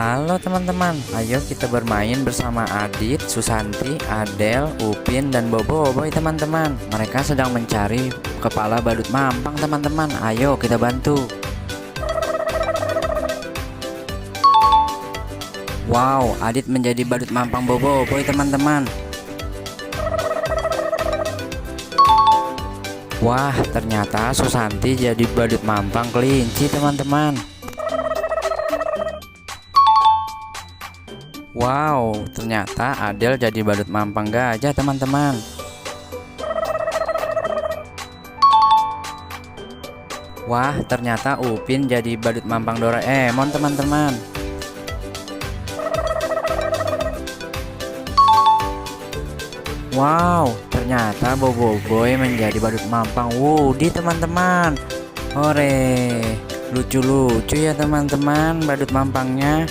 Halo teman-teman, ayo kita bermain bersama Adit, Susanti, Adel, Upin, dan Boboiboy teman-teman. Mereka sedang mencari kepala badut mampang teman-teman. Ayo kita bantu. Wow, Adit menjadi badut mampang Boboiboy teman-teman. Wah, ternyata Susanti jadi badut mampang kelinci teman-teman. Wow, ternyata Adel jadi badut mampang gajah teman-teman. Wah, ternyata Upin jadi badut mampang Doraemon teman-teman. Wow, ternyata Boboiboy menjadi badut mampang Woody teman-teman. Hore, lucu-lucu ya teman-teman badut mampangnya.